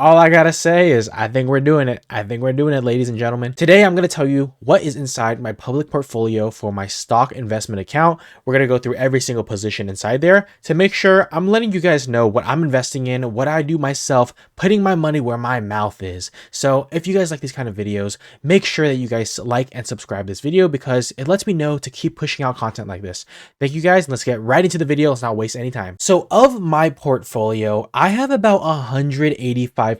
All I gotta say is I think we're doing it. I think we're doing it, ladies and gentlemen. Today, I'm gonna tell you what is inside my public portfolio for my stock investment account. We're gonna go through every single position inside there to make sure I'm letting you guys know what I'm investing in, what I do myself, putting my money where my mouth is. So if you guys like these kind of videos, make sure that you guys like and subscribe this video because it lets me know to keep pushing out content like this. Thank you guys. Let's get right into the video. Let's not waste any time. So of my portfolio, I have about $185,000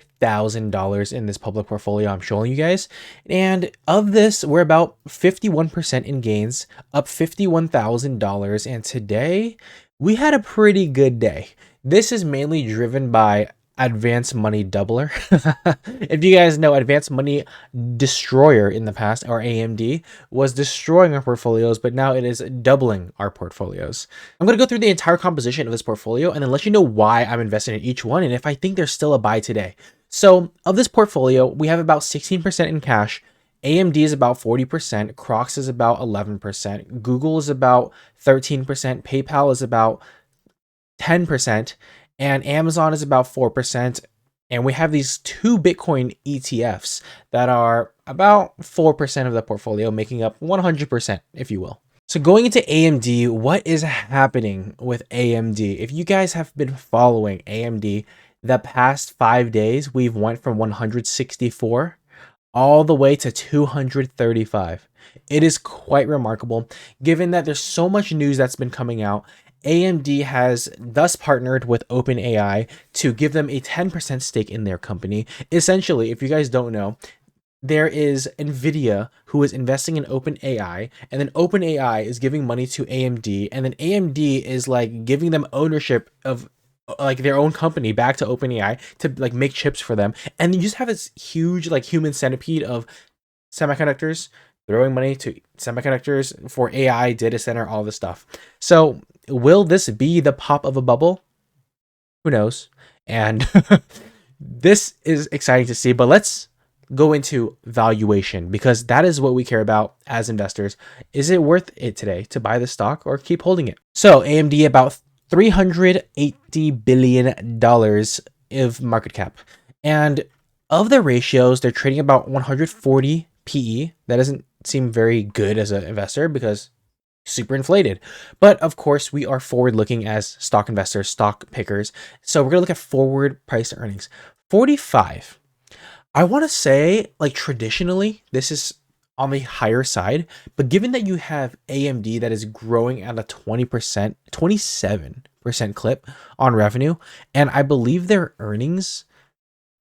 in this public portfolio I'm showing you guys. And of this, we're about 51% in gains, up $51,000. And today we had a pretty good day. This is mainly driven by advanced money doubler. If you guys know, advanced money destroyer in the past, or AMD, was destroying our portfolios, but now it is doubling our portfolios. I'm going to go through the entire composition of this portfolio and then let you know why I'm investing in each one and if I think there's still a buy today. So of this portfolio, we have about 16% in cash. AMD is about 40%, Crocs is about 11%, Google is about 13%, PayPal is about 10%, and Amazon is about 4%. And we have these two Bitcoin ETFs that are about 4% of the portfolio, making up 100%, if you will. So going into AMD, what is happening with AMD? If you guys have been following AMD, the past 5 days, we've went from 164 all the way to 235. It is quite remarkable, given that there's so much news that's been coming out. AMD has thus partnered with OpenAI to give them a 10% stake in their company. Essentially, if you guys don't know, there is NVIDIA who is investing in OpenAI, and then OpenAI is giving money to AMD, and then AMD is like giving them ownership of like their own company back to OpenAI to like make chips for them. And you just have this huge like human centipede of semiconductors throwing money to semiconductors for AI, data center, all this stuff. So will this be the pop of a bubble? Who knows? And this is exciting to see, but let's go into valuation because that is what we care about as investors. Is it worth it today to buy the stock or keep holding it? So AMD about $380 billion of market cap. And of the ratios, they're trading about 140 PE. That doesn't seem very good as an investor because super inflated. But of course, we are forward looking as stock investors, stock pickers. So we're going to look at forward price to earnings. 45. I want to say, like, traditionally, this is on the higher side, but given that you have AMD that is growing at a 20%, 27% clip on revenue, and I believe their earnings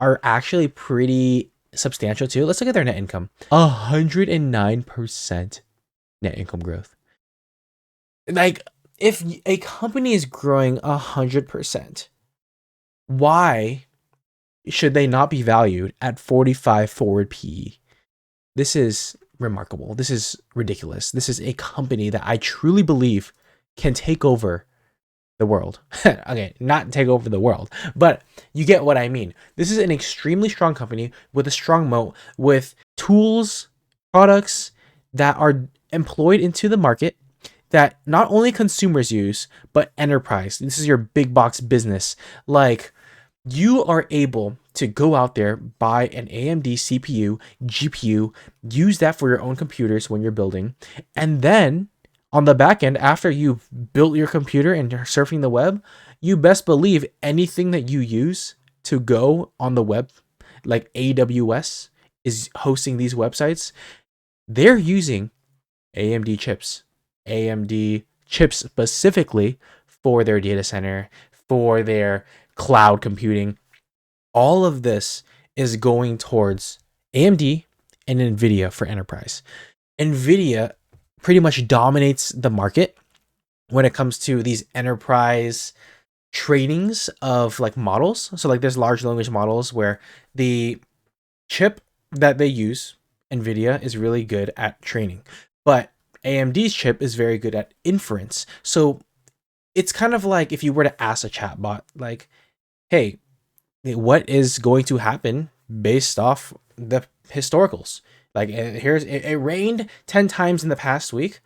are actually pretty substantial too. Let's look at their net income. 109% net income growth. Like, if a company is growing 100%, why should they not be valued at 45 forward PE? This is remarkable. This is ridiculous. This is a company that I truly believe can take over the world. Okay, not take over the world, but you get what I mean. This is an extremely strong company with a strong moat, with tools, products that are employed into the market that not only consumers use, but enterprise. This is your big box business. Like, you are able to go out there, buy an AMD CPU, GPU, use that for your own computers when you're building, and then on the back end, after you've built your computer and you're surfing the web, you best believe anything that you use to go on the web, like AWS is hosting these websites, they're using AMD chips. AMD chips specifically for their data center, for their cloud computing. All of this is going towards AMD and NVIDIA for enterprise. NVIDIA pretty much dominates the market when it comes to these enterprise trainings of like models. So like there's large language models where the chip that they use, NVIDIA, is really good at training, but AMD's chip is very good at inference. So it's kind of like if you were to ask a chatbot, like, hey, what is going to happen based off the historicals? Like, it rained 10 times in the past week.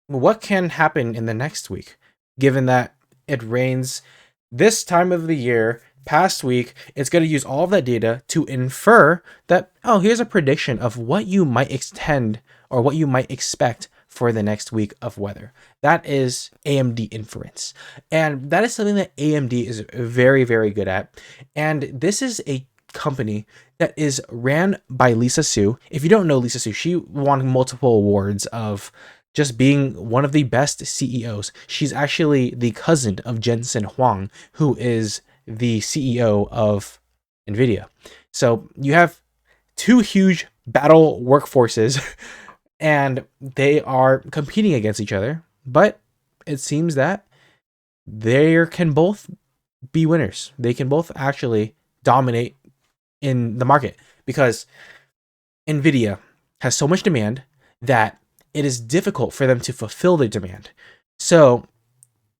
What can happen in the next week, given that it rains this time of the year past week, it's going to use all of that data to infer that, oh, here's a prediction of what you might extend or what you might expect for the next week of weather. That is AMD inference. And that is something that AMD is very, very good at. And this is a company that is ran by Lisa Su. If you don't know Lisa Su, she won multiple awards of just being one of the best CEOs. She's actually the cousin of Jensen Huang, who is the CEO of NVIDIA. So you have two huge battle workforces and they are competing against each other, but it seems that they can both be winners. They can both actually dominate in the market because NVIDIA has so much demand that it is difficult for them to fulfill the demand. So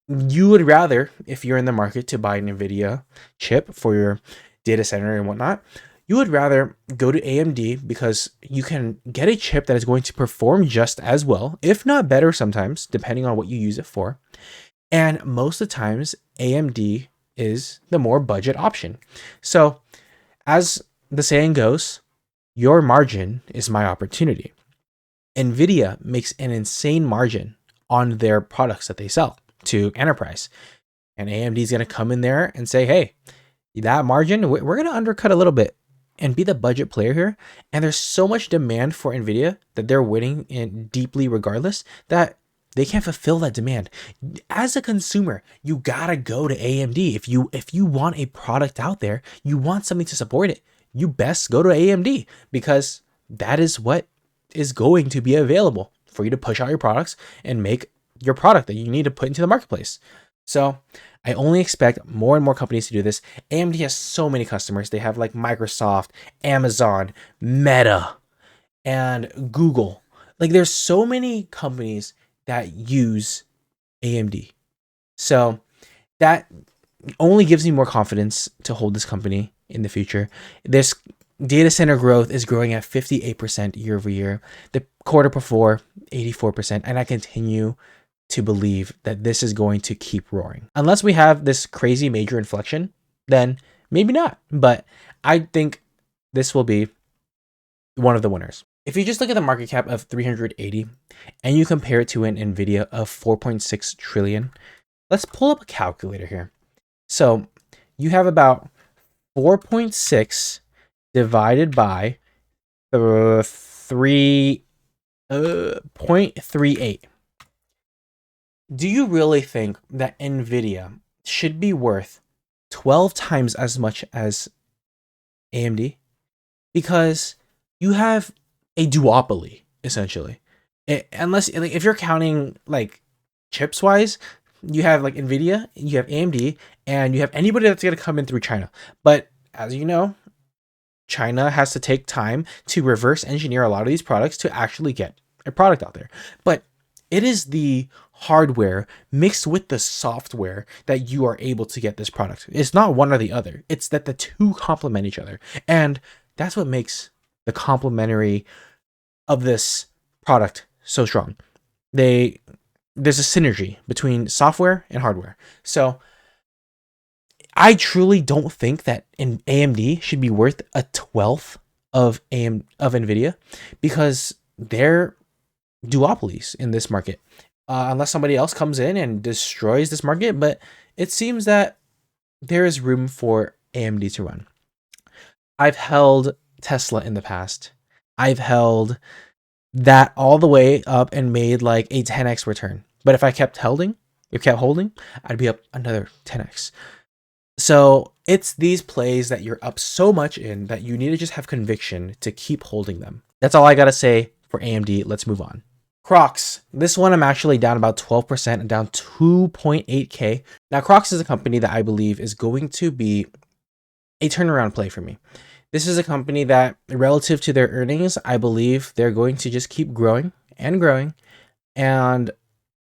you would rather, if you're in the market to buy an NVIDIA chip for your data center and whatnot, you would rather go to AMD because you can get a chip that is going to perform just as well, if not better sometimes, depending on what you use it for. And most of the times, AMD is the more budget option. So as the saying goes, your margin is my opportunity. NVIDIA makes an insane margin on their products that they sell to enterprise. And AMD is going to come in there and say, hey, that margin, we're going to undercut a little bit and be the budget player here. And there's so much demand for NVIDIA that they're winning in deeply regardless that they can't fulfill that demand. As a consumer, you got to go to AMD. If you want a product out there, you want something to support it, you best go to AMD because that is what is going to be available for you to push out your products and make your product that you need to put into the marketplace. So I only expect more and more companies to do this. AMD has so many customers. They have like Microsoft, Amazon, Meta, and Google. Like there's so many companies that use AMD. So that only gives me more confidence to hold this company in the future. This data center growth is growing at 58% year over year. The quarter before, 84%. And I continue to believe that this is going to keep roaring. Unless we have this crazy major inflection, then maybe not. But I think this will be one of the winners. If you just look at the market cap of 380 and you compare it to an NVIDIA of 4.6 trillion, let's pull up a calculator here. So you have about 4.6 divided by 3.38. Do you really think that NVIDIA should be worth 12 times as much as AMD? Because you have a duopoly, essentially. Unless, like, if you're counting like chips wise, you have like NVIDIA, you have AMD, and you have anybody that's going to come in through China. But as you know, China has to take time to reverse engineer a lot of these products to actually get a product out there. But it is the hardware mixed with the software that you are able to get this product. It's not one or the other. It's that the two complement each other. And that's what makes the complementary of this product so strong. There's a synergy between software and hardware. So I truly don't think that an AMD should be worth a 12th of NVIDIA because they're duopolies in this market. Unless somebody else comes in and destroys this market, but it seems that there is room for AMD to run. I've held Tesla in the past. I've held that all the way up and made like a 10x return. But if I kept holding, I'd be up another 10x. So it's these plays that you're up so much in that you need to just have conviction to keep holding them. That's all I got to say for AMD. Let's move on. Crocs. This one I'm actually down about 12% and down 2.8K. Now, Crocs is a company that I believe is going to be a turnaround play for me. This is a company that, relative to their earnings, I believe they're going to just keep growing and growing, and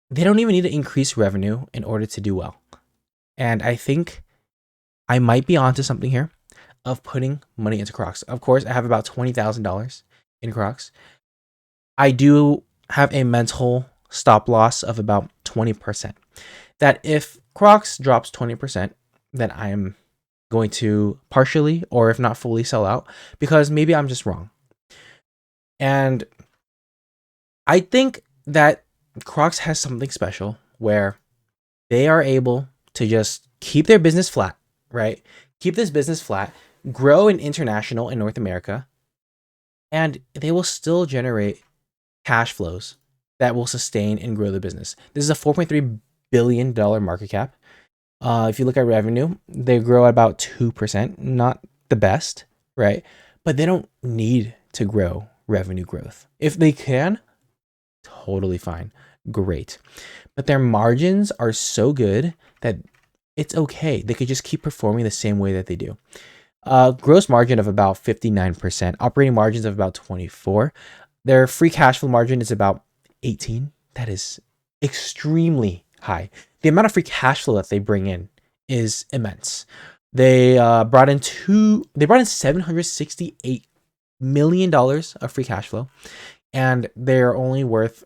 they don't even need to increase revenue in order to do well. And I think I might be onto something here of putting money into Crocs. Of course, I have about $20,000 in Crocs. I do have a mental stop loss of about 20%. That if Crocs drops 20%, then I am going to partially or if not fully sell out, because maybe I'm just wrong. And I think that Crocs has something special where they are able to just keep their business flat, right? Keep this business flat, grow in international in North America, and they will still generate cash flows that will sustain and grow the business. This is a $4.3 billion market cap. If you look at revenue, they grow at about 2%, not the best, right? But they don't need to grow revenue growth. If they can, totally fine. Great. But their margins are so good that it's okay. They could just keep performing the same way that they do. Gross margin of about 59%, operating margins of about 24. Their free cash flow margin is about 18. That is extremely high. The amount of free cash flow that they bring in is immense. They brought in $768 million of free cash flow, and they're only worth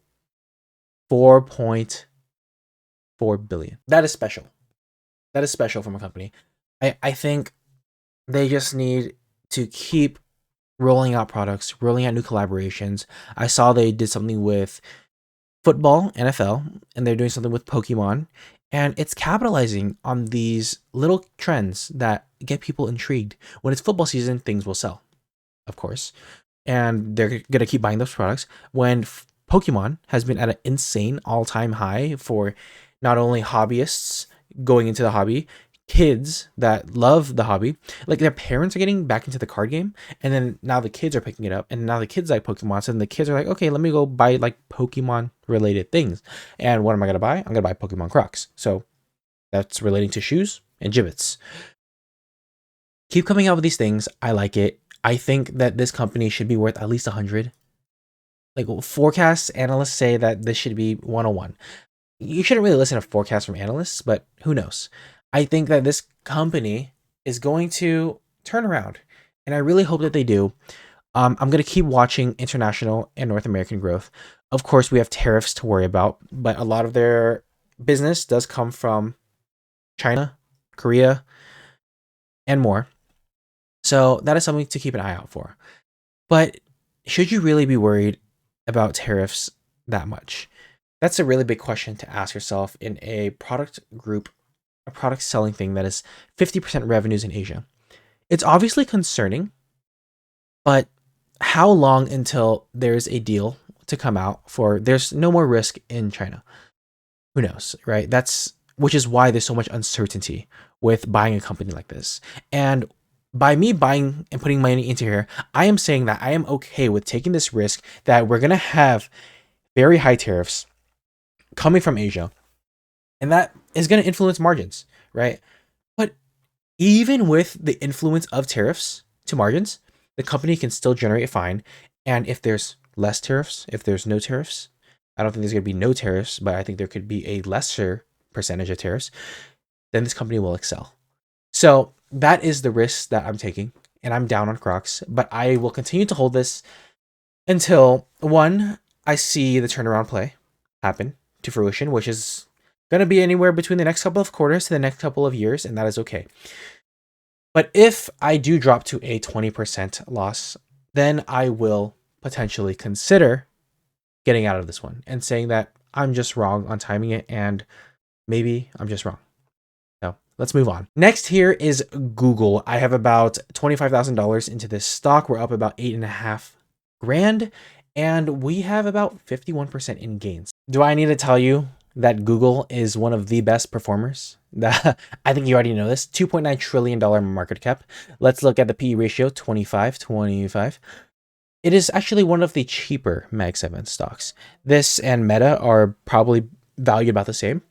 4.4 billion. That is special. That is special from a company. I think they just need to keep rolling out products, rolling out new collaborations. I saw they did something with football, NFL, and they're doing something with Pokemon. And it's capitalizing on these little trends that get people intrigued. When it's football season, things will sell, of course. And they're going to keep buying those products. When Pokemon has been at an insane all-time high for not only hobbyists going into the hobby, kids that love the hobby, like their parents are getting back into the card game, and then now the kids are picking it up, and now the kids like Pokemon, so then the kids are like, okay, let me go buy like Pokemon related things. And what am I gonna buy? I'm gonna buy Pokemon Crocs. So that's relating to shoes and gibbets. Keep coming out with these things. I like it. I think that this company should be worth at least 100. Like forecasts, analysts say that this should be 101. You shouldn't really listen to forecasts from analysts, but who knows? I think that this company is going to turn around, and I really hope that they do. I'm going to keep watching international and North American growth. Of course, we have tariffs to worry about, but a lot of their business does come from China, Korea, and more. So that is something to keep an eye out for. But should you really be worried about tariffs that much? That's a really big question to ask yourself in a product group, a product selling thing that is 50% revenues in Asia. It's obviously concerning, but how long until there's a deal to come out for there's no more risk in China? Who knows, right? Which is why there's so much uncertainty with buying a company like this. And by me buying and putting money into here, I am saying that I am okay with taking this risk that we're going to have very high tariffs coming from Asia, and that is going to influence margins, right? But even with the influence of tariffs to margins, the company can still generate fine. And if there's less tariffs, if there's no tariffs, I don't think there's going to be no tariffs, but I think there could be a lesser percentage of tariffs, then this company will excel. So that is the risk that I'm taking, and I'm down on Crocs, but I will continue to hold this until one, I see the turnaround play happen to fruition, which is going to be anywhere between the next couple of quarters to the next couple of years, and that is okay. But if I do drop to a 20% loss, then I will potentially consider getting out of this one and saying that I'm just wrong on timing it, and maybe I'm just wrong. So let's move on. Next here is Google. I have about $25,000 into this stock. We're up about 8.5 grand, and we have about 51% in gains. Do I need to tell you that Google is one of the best performers? I think you already know this. $2.9 trillion market cap. Let's look at the PE ratio, 25. It is actually one of the cheaper Mag 7 stocks. This and Meta are probably valued about the same.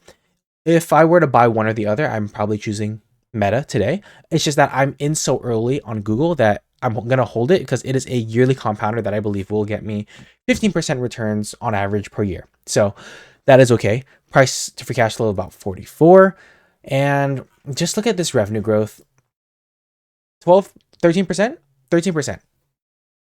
If I were to buy one or the other, I'm probably choosing Meta today. It's just that I'm in so early on Google that I'm going to hold it because it is a yearly compounder that I believe will get me 15% returns on average per year. So that is okay. Price to free cash flow about 44. And just look at this revenue growth. 13%? 13%.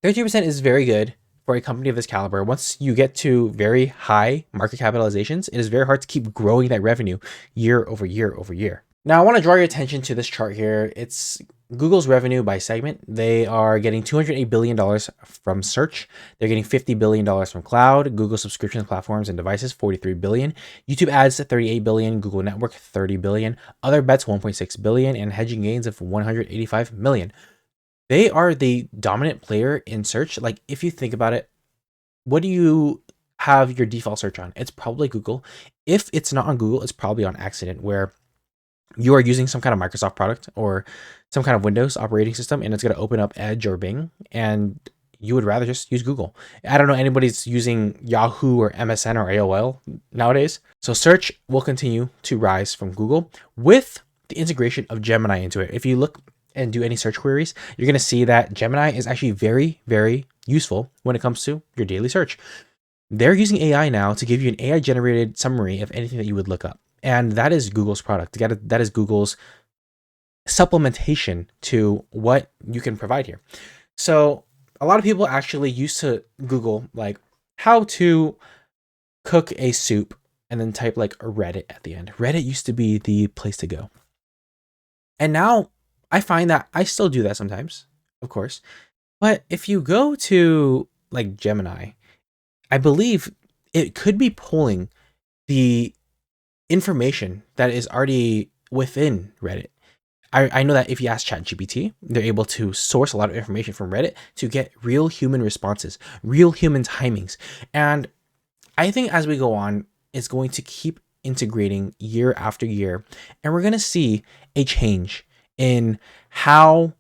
13% is very good for a company of this caliber. Once you get to very high market capitalizations, it is very hard to keep growing that revenue year over year over year. Now, I want to draw your attention to this chart here. It's Google's revenue by segment. They are getting $208 billion from search. They're getting $50 billion from cloud, Google subscription platforms and devices, $43 billion. YouTube ads, $38 billion. Google network, $30 billion. Other bets, $1.6 billion. And hedging gains of $185 million. They are the dominant player in search. Like, if you think about it, what do you have your default search on? It's probably Google. If it's not on Google, it's probably on accident, where you are using some kind of Microsoft product or some kind of Windows operating system, and it's going to open up Edge or Bing, and you would rather just use Google. I don't know anybody's using Yahoo or MSN or AOL nowadays. So search will continue to rise from Google with the integration of Gemini into it. If you look and do any search queries, you're going to see that Gemini is actually very, very useful when it comes to your daily search. They're using AI now to give you an AI generated summary of anything that you would look up. And that is Google's product. That is Google's supplementation to what you can provide here. So a lot of people actually used to Google like how to cook a soup and then type like a Reddit at the end. Reddit used to be the place to go. And now I find that I still do that sometimes, of course. But if you go to like Gemini, I believe it could be pulling the information that is already within Reddit. I know that if you ask ChatGPT, they're able to source a lot of information from Reddit to get real human responses, real human timings. And I think as we go on, it's going to keep integrating year after year. And we're going to see a change in how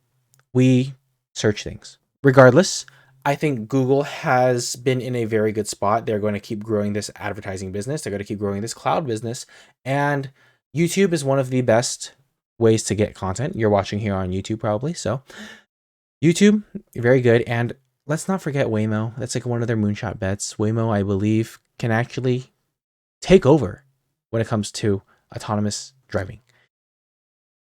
we search things. Regardless, I think Google has been in a very good spot. They're going to keep growing this advertising business. They're going to keep growing this cloud business. And YouTube is one of the best ways to get content. You're watching here on YouTube probably. So YouTube, very good. And let's not forget Waymo. That's like one of their moonshot bets. Waymo, I believe, can actually take over when it comes to autonomous driving.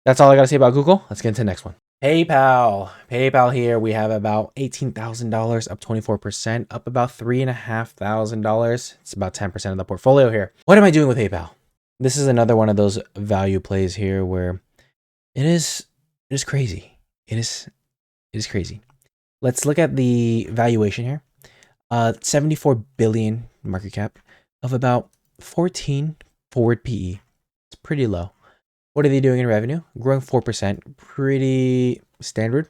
That's all I got to say about Google. Let's get into the next one. PayPal here. We have about $18,000, up 24%, up about $3,500. It's about 10% of the portfolio here. What am I doing with PayPal? This is another one of those value plays here where it is crazy. It is crazy. Let's look at the valuation here. 74 billion market cap of about 14 forward PE. It's pretty low. What are they doing in revenue? Growing 4%, pretty standard.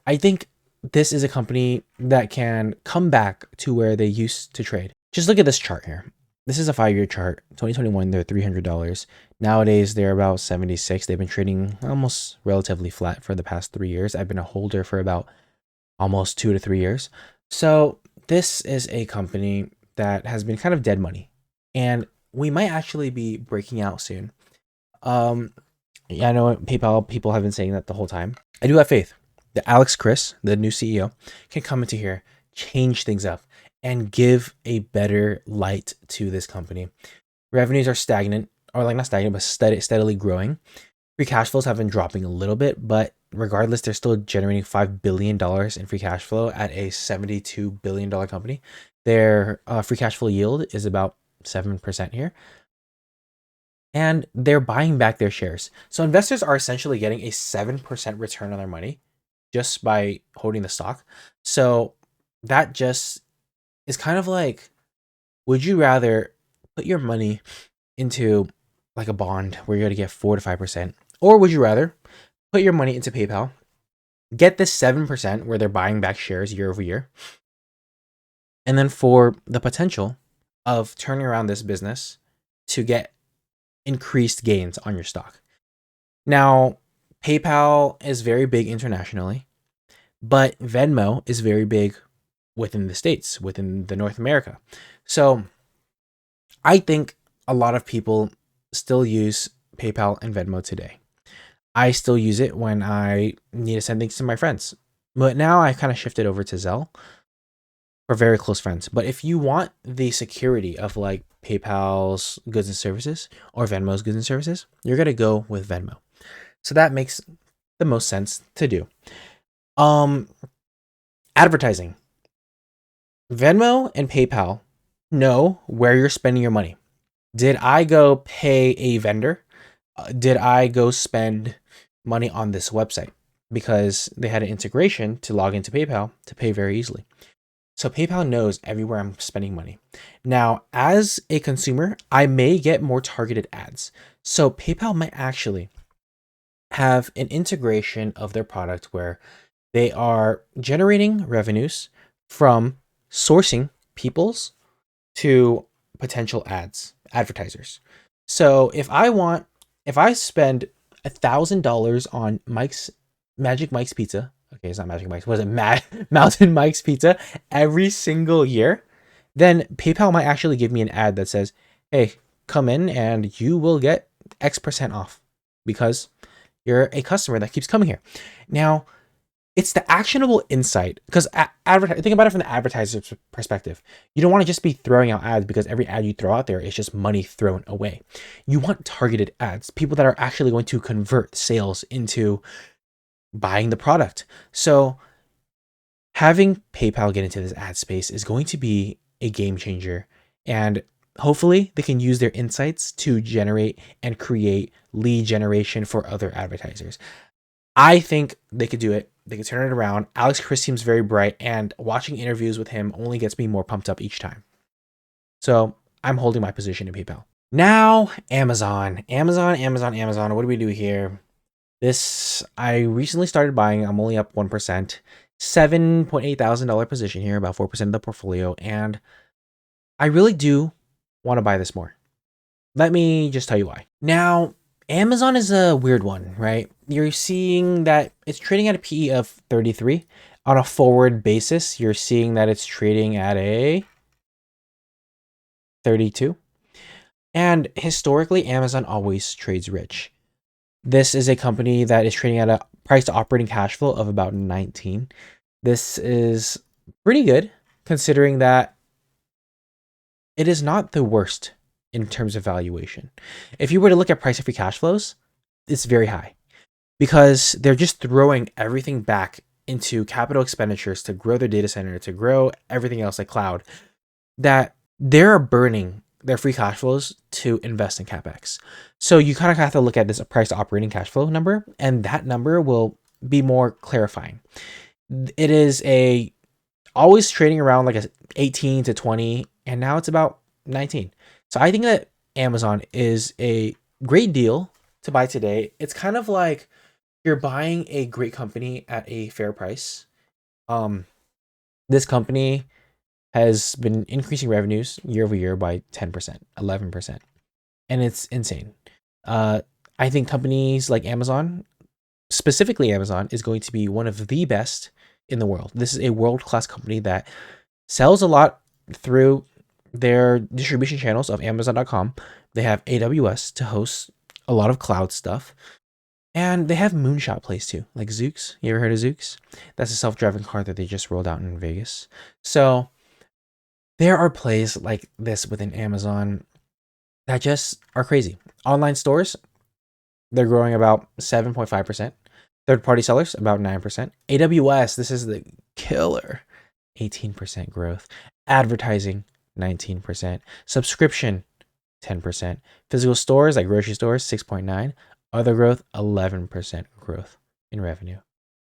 I think this is a company that can come back to where they used to trade. Just look at this chart here. This is a 5-year chart. 2021, they're $300. Nowadays, they're about 76. They've been trading almost relatively flat for the past 3 years. I've been a holder for about almost 2 to 3 years. So this is a company that has been kind of dead money, and we might actually be breaking out soon. Yeah, I know PayPal people have been saying that the whole time. I do have faith that Alex Chris, the new CEO, can come into here, change things up, and give a better light to this company. Revenues are stagnant, or like not stagnant, but steadily growing. Free cash flows have been dropping a little bit, but regardless, they're still generating $5 billion in free cash flow at a $72 billion company. Their free cash flow yield is about 7% here. And they're buying back their shares. So investors are essentially getting a 7% return on their money just by holding the stock. So that just is kind of like, would you rather put your money into like a bond where you're going to get 4 to 5%? Or would you rather put your money into PayPal, get this 7% where they're buying back shares year over year, and then for the potential of turning around this business to get increased gains on your stock? Now, PayPal is very big internationally, but Venmo is very big within the States, within the North America. So I think a lot of people still use PayPal and Venmo today. I still use it when I need to send things to my friends. But now I kind of shifted over to Zelle for very close friends. But if you want the security of like PayPal's goods and services or Venmo's goods and services, you're going to go with Venmo. So that makes the most sense to do. Advertising. Venmo and PayPal know where you're spending your money. Did I go pay a vendor did I go spend money on this website? Because they had an integration to log into PayPal to pay very easily. So PayPal knows everywhere I'm spending money. Now, as a consumer, I may get more targeted ads. So PayPal might actually have an integration of their product where they are generating revenues from sourcing people's to potential advertisers. So if I spend $1,000 on Magic Mike's Pizza, okay, it's not Magic Mike's, was it Mountain Mike's Pizza every single year, then PayPal might actually give me an ad that says, "Hey, come in and you will get X% off because you're a customer that keeps coming here." Now, it's the actionable insight because think about it from the advertiser's perspective. You don't want to just be throwing out ads because every ad you throw out there is just money thrown away. You want targeted ads, people that are actually going to convert sales into buying the product. So having PayPal get into this ad space is going to be a game changer. And hopefully they can use their insights to generate and create lead generation for other advertisers. I think they could do it. They could turn it around. Alex Chris seems very bright, and watching interviews with him only gets me more pumped up each time. So I'm holding my position in PayPal. Now, Amazon. Amazon. What do we do here? This, I recently started buying. I'm only up 1%. $7,800 position here, about 4% of the portfolio. And I really do want to buy this more. Let me just tell you why. Now, Amazon is a weird one, right? You're seeing that it's trading at a PE of 33. On a forward basis, you're seeing that it's trading at a 32. And historically, Amazon always trades rich. This is a company that is trading at a price to operating cash flow of about 19. This is pretty good considering that it is not the worst in terms of valuation. If you were to look at price to free cash flows, it's very high because they're just throwing everything back into capital expenditures to grow their data center, to grow everything else like cloud, that they're burning their free cash flows to invest in CapEx. So you kind of have to look at this price to operating cash flow number, and that number will be more clarifying. It is always trading around like a 18 to 20, and now it's about 19. So I think that Amazon is a great deal to buy today. It's kind of like you're buying a great company at a fair price. This company has been increasing revenues year over year by 10%, 11%, and it's insane. I think companies like Amazon, specifically Amazon, is going to be one of the best in the world. This is a world-class company that sells a lot through their distribution channels of Amazon.com. They have AWS to host a lot of cloud stuff. And they have moonshot plays too, like Zoox. You ever heard of Zoox? That's a self-driving car that they just rolled out in Vegas. So there are plays like this within Amazon that just are crazy. Online stores, they're growing about 7.5%. Third-party sellers, about 9%. AWS, this is the killer, 18% growth. Advertising, 19%. Subscription, 10%. Physical stores like grocery stores, 6.9%. Other growth, 11% growth in revenue.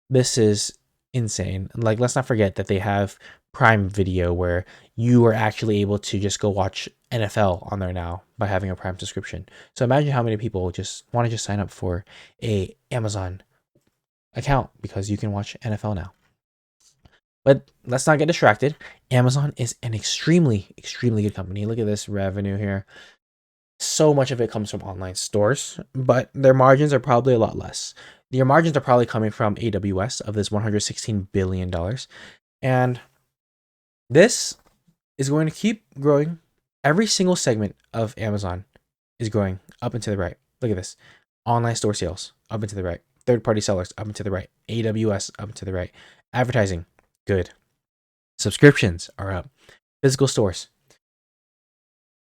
This is insane. Like, let's not forget that they have Prime Video where you are actually able to just go watch NFL on there now by having a Prime subscription. So imagine how many people just want to just sign up for a Amazon account because you can watch NFL now. But let's not get distracted. Amazon is an extremely good company. Look at this revenue here. So much of it comes from online stores, but their margins are probably a lot less. Your margins are probably coming from AWS of this $116 billion. And this is going to keep growing. Every single segment of Amazon is growing up and to the right. Look at this. Online store sales, up and to the right. Third-party sellers, up and to the right. AWS, up and to the right. Advertising, good. Subscriptions are up. Physical stores.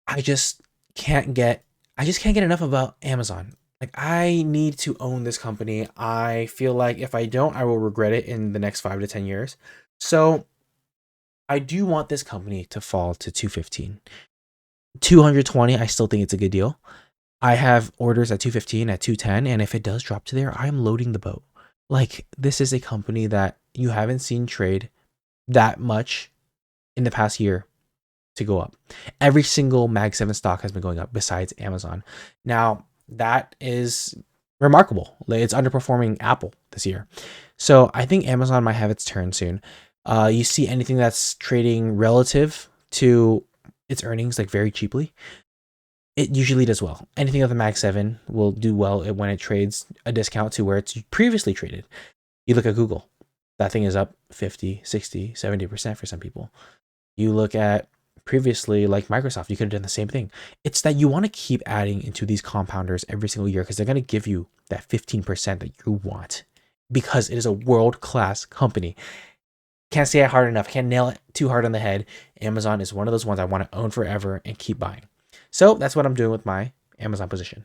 I just can't get enough about Amazon. Like, I need to own this company. I feel like if I don't, I will regret it in the next 5 to 10 years. So I do want this company to fall to 215. 220, I still think it's a good deal. I have orders at 215, at 210, and if it does drop to there, I'm loading the boat. Like, this is a company that you haven't seen trade that much in the past year to go up. Every single Mag 7 stock has been going up besides Amazon. Now, that is remarkable. It's underperforming Apple this year. So I think Amazon might have its turn soon. You see anything that's trading relative to its earnings like very cheaply, it usually does well. Anything of the Mag 7 will do well when it trades a discount to where it's previously traded. You look at Google, that thing is up 50, 60, 70% for some people. You look at previously like Microsoft, you could have done the same thing. It's that you want to keep adding into these compounders every single year because they're going to give you that 15% that you want because it is a world-class company. Can't say it hard enough. Can't nail it too hard on the head. Amazon is one of those ones I want to own forever and keep buying. So that's what I'm doing with my Amazon position.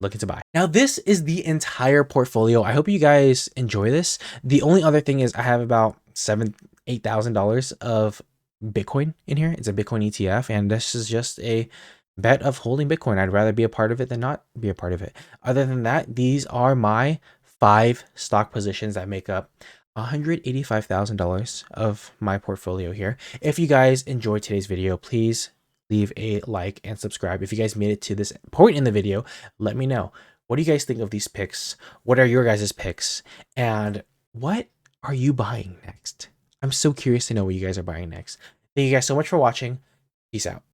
Looking to buy. Now, this is the entire portfolio. I hope you guys enjoy this. The only other thing is I have about $8,000 of Bitcoin in here. It's a Bitcoin ETF, and this is just a bet of holding Bitcoin. I'd rather be a part of it than not be a part of it. Other than that, these are my 5 stock positions that make up $185,000 of my portfolio here. If you guys enjoyed today's video, please leave a like and subscribe. If you guys made it to this point in the video, let me know. What do you guys think of these picks? What are your guys' picks? And what are you buying next? I'm so curious to know what you guys are buying next. Thank you guys so much for watching. Peace out.